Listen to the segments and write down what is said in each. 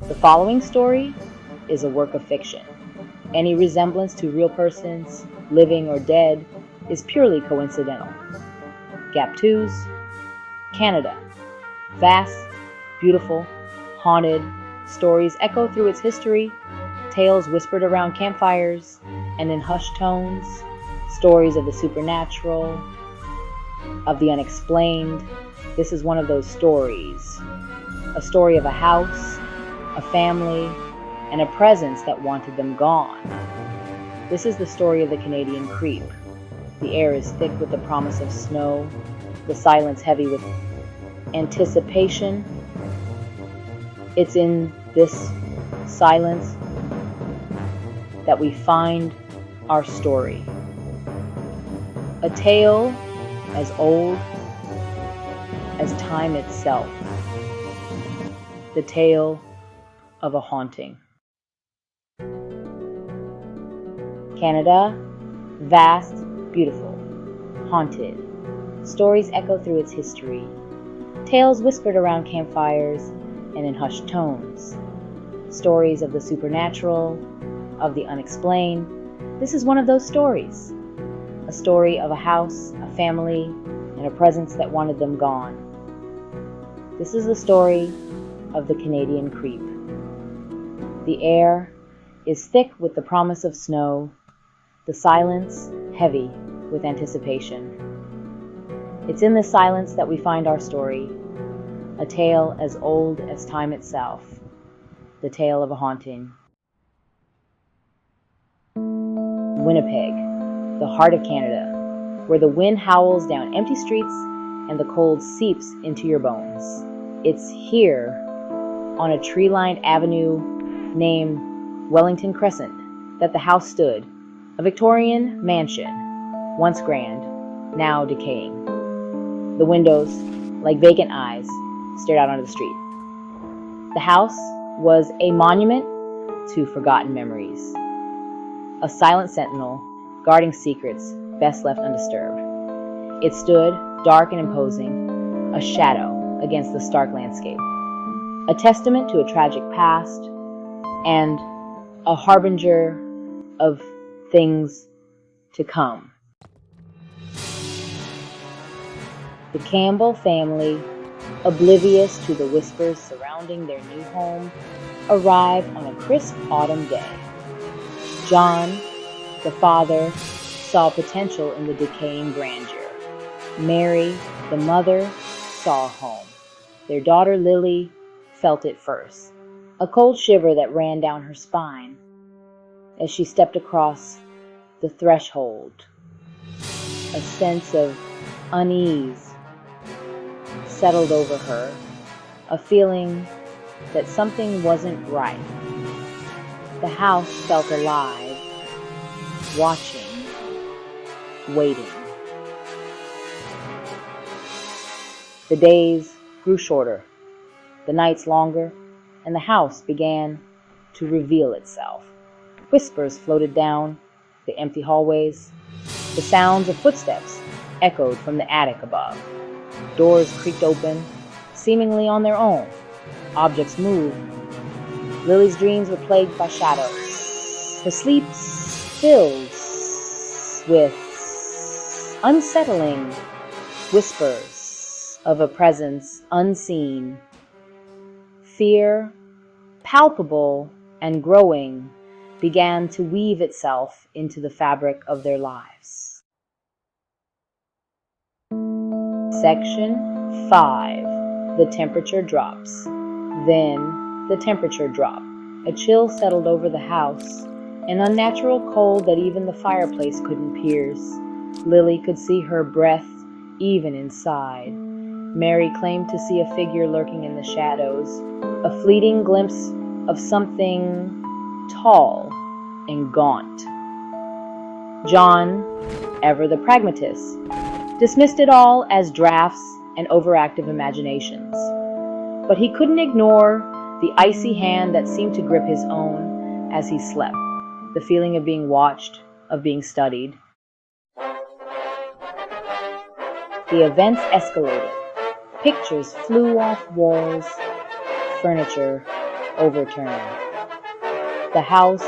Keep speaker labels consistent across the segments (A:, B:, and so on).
A: The following story is a work of fiction. Any resemblance to real persons, living or dead, is purely coincidental. Gap 2's Canada. Vast, beautiful, haunted, stories echo through its history, tales whispered around campfires and in hushed tones, stories of the supernatural, of the unexplained. This is one of those stories. A story of a house, a family, and a presence that wanted them gone. This is the story of the Canadian creep. The air is thick with the promise of snow, the silence heavy with anticipation. It's in this silence that we find our story. A tale as old as time itself. The tale of a haunting. Canada, vast, beautiful, haunted. Stories echo through its history. Tales whispered around campfires and in hushed tones. Stories of the supernatural, of the unexplained. This is one of those stories. A story of a house, a family, and a presence that wanted them gone. This is the story of the Canadian creep. The air is thick with the promise of snow, the silence heavy with anticipation. It's in this silence that we find our story, a tale as old as time itself, the tale of a haunting. Winnipeg, the heart of Canada, where the wind howls down empty streets and the cold seeps into your bones. It's here, on a tree-lined avenue named Wellington Crescent, that the house stood, a Victorian mansion, once grand, now decaying. The windows, like vacant eyes, stared out onto the street. The house was a monument to forgotten memories, a silent sentinel guarding secrets best left undisturbed. It stood, dark and imposing, a shadow against the stark landscape, a testament to a tragic past and a harbinger of things to come. The Campbell family, oblivious to the whispers surrounding their new home, arrived on a crisp autumn day. John, the father, saw potential in the decaying grandeur. Mary, the mother, saw a home. Their daughter Lily felt it first, a cold shiver that ran down her spine as she stepped across the threshold. A sense of unease settled over her, a feeling that something wasn't right. The house felt alive, watching, waiting. The days grew shorter, the nights longer, and the house began to reveal itself. Whispers floated down the empty hallways. The sounds of footsteps echoed from the attic above. Doors creaked open, seemingly on their own. Objects moved. Lily's dreams were plagued by shadows. Her sleep filled with unsettling whispers of a presence unseen. Fear, palpable and growing, began to weave itself into the fabric of their lives. Section 5. The temperature drops. Then the temperature dropped. A chill settled over the house, an unnatural cold that even the fireplace couldn't pierce. Lily could see her breath even inside. Mary claimed to see a figure lurking in the shadows, a fleeting glimpse of something tall and gaunt. John, ever the pragmatist, dismissed it all as drafts and overactive imaginations. But he couldn't ignore the icy hand that seemed to grip his own as he slept, the feeling of being watched, of being studied. The events escalated. Pictures flew off walls, furniture overturned. The house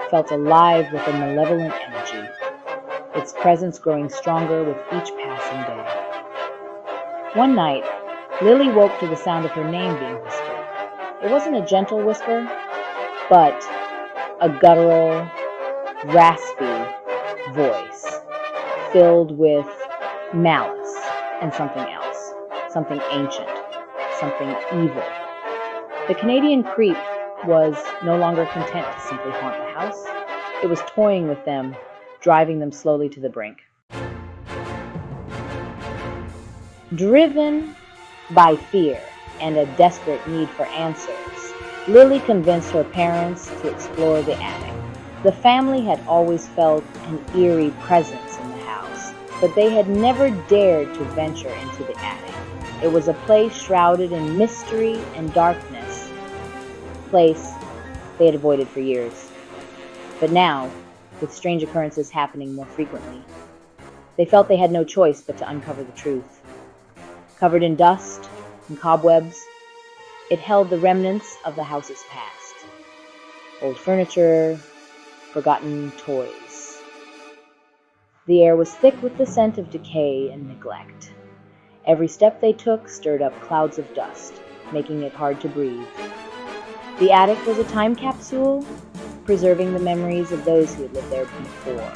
A: felt alive with a malevolent energy, its presence growing stronger with each passing day. One night, Lily woke to the sound of her name being whispered. It wasn't a gentle whisper, but a guttural, raspy voice filled with malice and something else, something ancient, something evil. The Canadian creep was no longer content to simply haunt the house. It was toying with them, driving them slowly to the brink. Driven by fear and a desperate need for answers, Lily convinced her parents to explore the attic. The family had always felt an eerie presence in the house, but they had never dared to venture into the attic. It was a place shrouded in mystery and darkness, a place they had avoided for years. But now, with strange occurrences happening more frequently, they felt they had no choice but to uncover the truth. Covered in dust and cobwebs, it held the remnants of the house's past. Old furniture, forgotten toys. The air was thick with the scent of decay and neglect. Every step they took stirred up clouds of dust, making it hard to breathe. The attic was a time capsule, preserving the memories of those who had lived there before.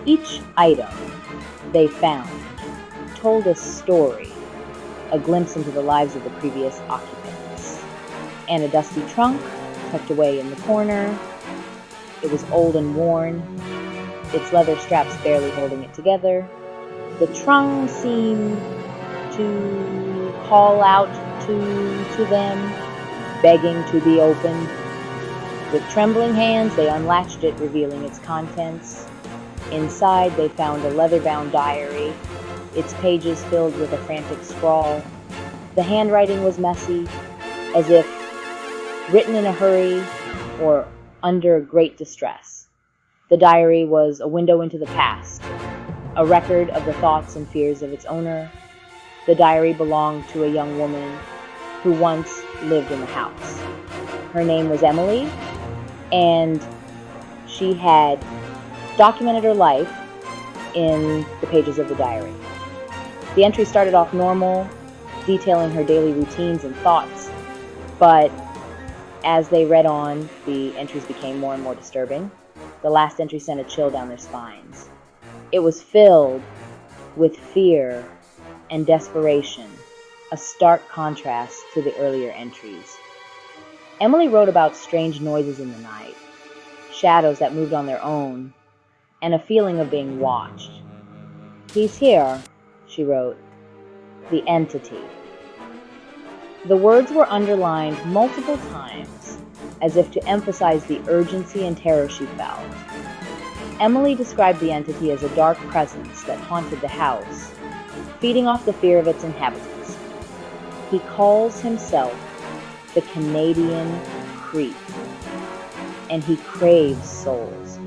A: Each item they found told a story, a glimpse into the lives of the previous occupants. And a dusty trunk, tucked away in the corner. It was old and worn, its leather straps barely holding it together. The trunk seemed to call out to them, begging to be opened. With trembling hands, they unlatched it, revealing its contents. Inside, they found a leather-bound diary, its pages filled with a frantic scrawl. The handwriting was messy, as if written in a hurry or under great distress. The diary was a window into the past, a record of the thoughts and fears of its owner. The diary belonged to a young woman who once lived in the house. Her name was Emily, and she had documented her life in the pages of the diary. The entry started off normal, detailing her daily routines and thoughts, but as they read on, the entries became more and more disturbing. The last entry sent a chill down their spines. It was filled with fear and desperation, a stark contrast to the earlier entries. Emily wrote about strange noises in the night, shadows that moved on their own, and a feeling of being watched. "He's here," she wrote, "the entity." The words were underlined multiple times, as if to emphasize the urgency and terror she felt. Emily described the entity as a dark presence that haunted the house, feeding off the fear of its inhabitants. He calls himself the Canadian Creep, and he craves souls.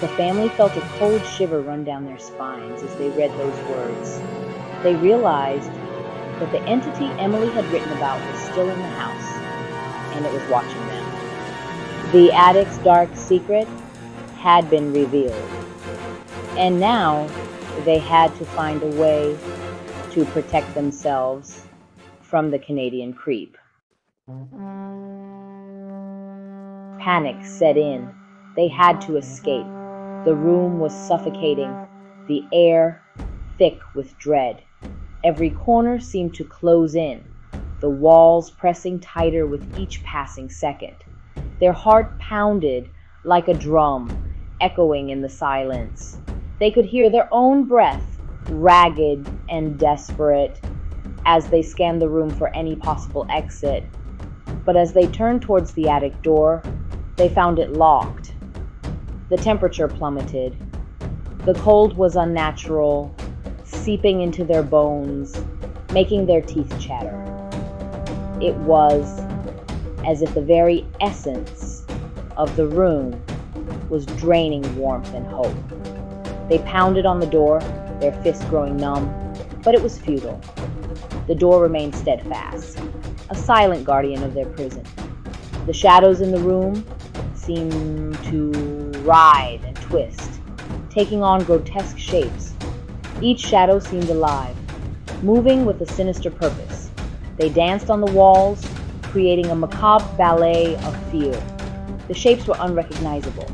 A: The family felt a cold shiver run down their spines as they read those words. They realized that the entity Emily had written about was still in the house, and it was watching them. The attic's dark secret had been revealed, and now they had to find a way to protect themselves from the Canadian Creep. Panic set in. They had to escape. The room was suffocating, the air thick with dread. Every corner seemed to close in, the walls pressing tighter with each passing second. Their heart pounded like a drum, echoing in the silence. They could hear their own breath, ragged and desperate, as they scanned the room for any possible exit. But as they turned towards the attic door, they found it locked. The temperature plummeted. The cold was unnatural, seeping into their bones, making their teeth chatter. It was as if the very essence of the room was draining warmth and hope. They pounded on the door, their fists growing numb, but it was futile. The door remained steadfast, a silent guardian of their prison. The shadows in the room seemed to writhe and twist, taking on grotesque shapes. Each shadow seemed alive, moving with a sinister purpose. They danced on the walls, creating a macabre ballet of fear. The shapes were unrecognizable,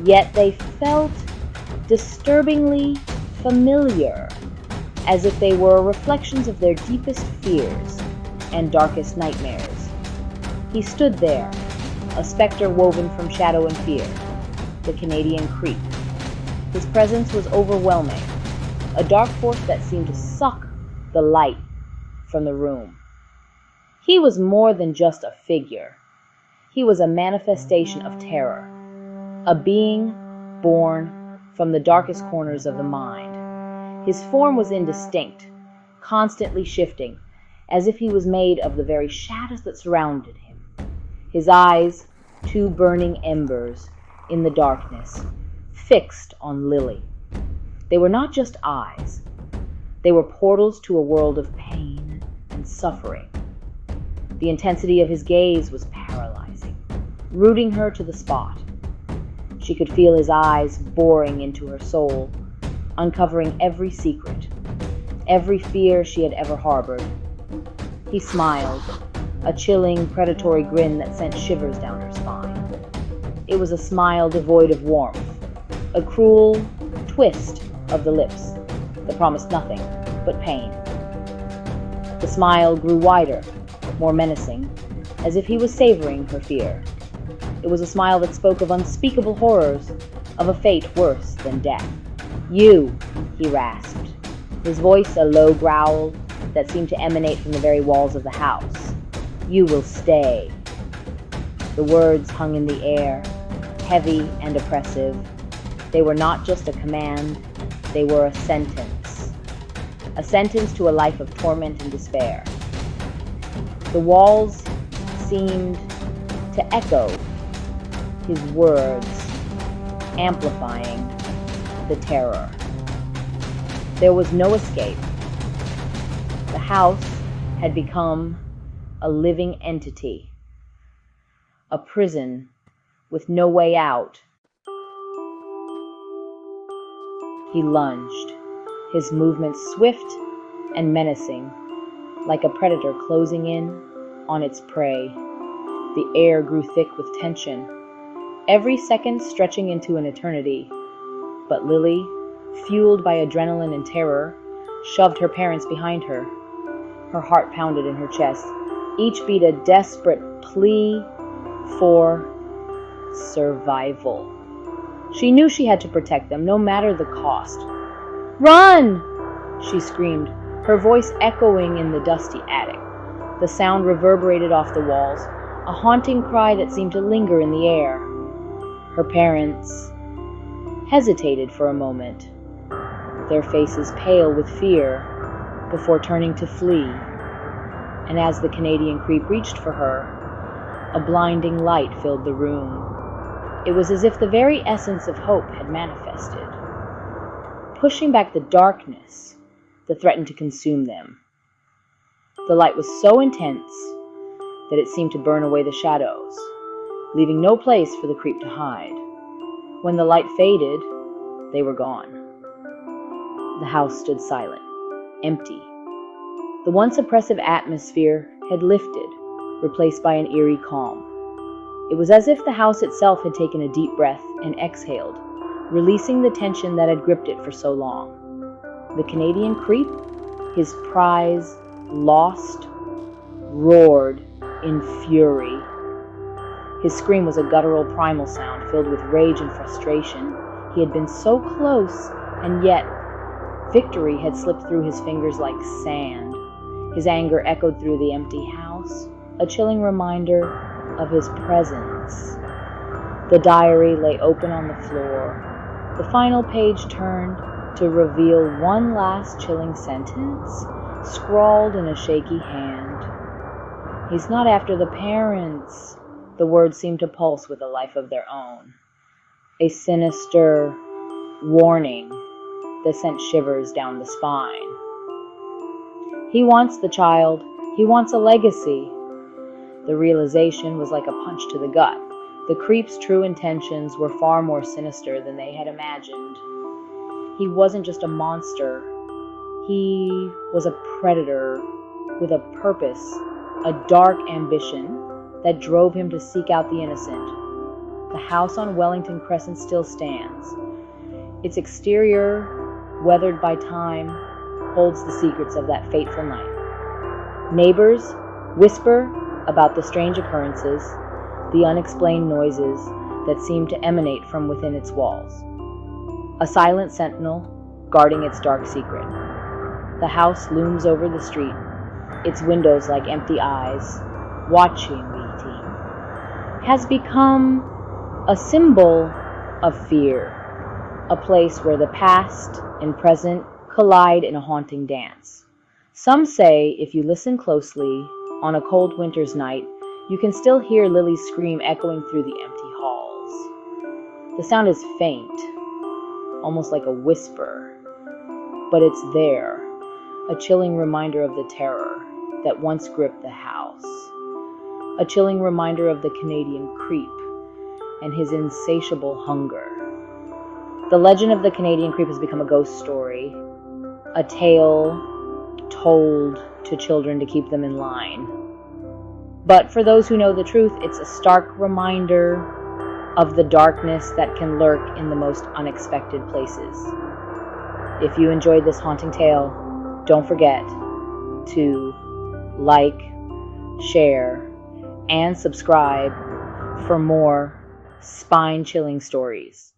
A: yet they felt disturbingly familiar, as if they were reflections of their deepest fears and darkest nightmares. He stood there, a specter woven from shadow and fear, the Canadian creep. His presence was overwhelming, a dark force that seemed to suck the light from the room. He was more than just a figure. He was a manifestation of terror, a being born from the darkest corners of the mind. His form was indistinct, constantly shifting, as if he was made of the very shadows that surrounded him. His eyes, two burning embers in the darkness, fixed on Lily. They were not just eyes. They were portals to a world of pain and suffering. The intensity of his gaze was paralyzing, rooting her to the spot. She could feel his eyes boring into her soul, uncovering every secret, every fear she had ever harbored. He smiled, a chilling, predatory grin that sent shivers down her spine. It was a smile devoid of warmth, a cruel twist of the lips that promised nothing but pain. The smile grew wider, more menacing, as if he was savoring her fear. It was a smile that spoke of unspeakable horrors, of a fate worse than death. "You," he rasped, his voice a low growl that seemed to emanate from the very walls of the house. "You will stay." The words hung in the air, heavy and oppressive. They were not just a command, they were a sentence to a life of torment and despair. The walls seemed to echo his words, amplifying the terror. There was no escape. The house had become a living entity, a prison with no way out. He lunged, his movements swift and menacing, like a predator closing in on its prey. The air grew thick with tension, every second stretching into an eternity. But Lily, fueled by adrenaline and terror, shoved her parents behind her. Her heart pounded in her chest, each beat a desperate plea for survival. She knew she had to protect them, no matter the cost. "Run!" she screamed, her voice echoing in the dusty attic. The sound reverberated off the walls, a haunting cry that seemed to linger in the air. Her parents hesitated for a moment, their faces pale with fear, before turning to flee. And as the Canadian creep reached for her, a blinding light filled the room. It was as if the very essence of hope had manifested, pushing back the darkness that threatened to consume them. The light was so intense that it seemed to burn away the shadows, leaving no place for the creep to hide. When the light faded, they were gone. The house stood silent, empty. The once oppressive atmosphere had lifted, replaced by an eerie calm. It was as if the house itself had taken a deep breath and exhaled, releasing the tension that had gripped it for so long. The Canadian creep, his prize lost, roared in fury. His scream was a guttural primal sound filled with rage and frustration. He had been so close, and yet victory had slipped through his fingers like sand. His anger echoed through the empty house, a chilling reminder of his presence. The diary lay open on the floor. The final page turned to reveal one last chilling sentence, scrawled in a shaky hand. "He's not after the parents." The words seemed to pulse with a life of their own, a sinister warning that sent shivers down the spine. "He wants the child. He wants a legacy." The realization was like a punch to the gut. The creep's true intentions were far more sinister than they had imagined. He wasn't just a monster. He was a predator with a purpose, a dark ambition that drove him to seek out the innocent. The house on Wellington Crescent still stands. Its exterior, weathered by time, holds the secrets of that fateful night. Neighbors whisper about the strange occurrences, the unexplained noises that seem to emanate from within its walls. A silent sentinel guarding its dark secret. The house looms over the street, its windows like empty eyes, watching has become a symbol of fear, a place where the past and present collide in a haunting dance. Some say if you listen closely, on a cold winter's night, you can still hear Lily's scream echoing through the empty halls. The sound is faint, almost like a whisper, but it's there, a chilling reminder of the terror that once gripped the house. A chilling reminder of the Canadian creep and his insatiable hunger. The legend of the Canadian creep has become a ghost story, a tale told to children to keep them in line. But for those who know the truth, it's a stark reminder of the darkness that can lurk in the most unexpected places. If you enjoyed this haunting tale, don't forget to like, share, and subscribe for more spine-chilling stories.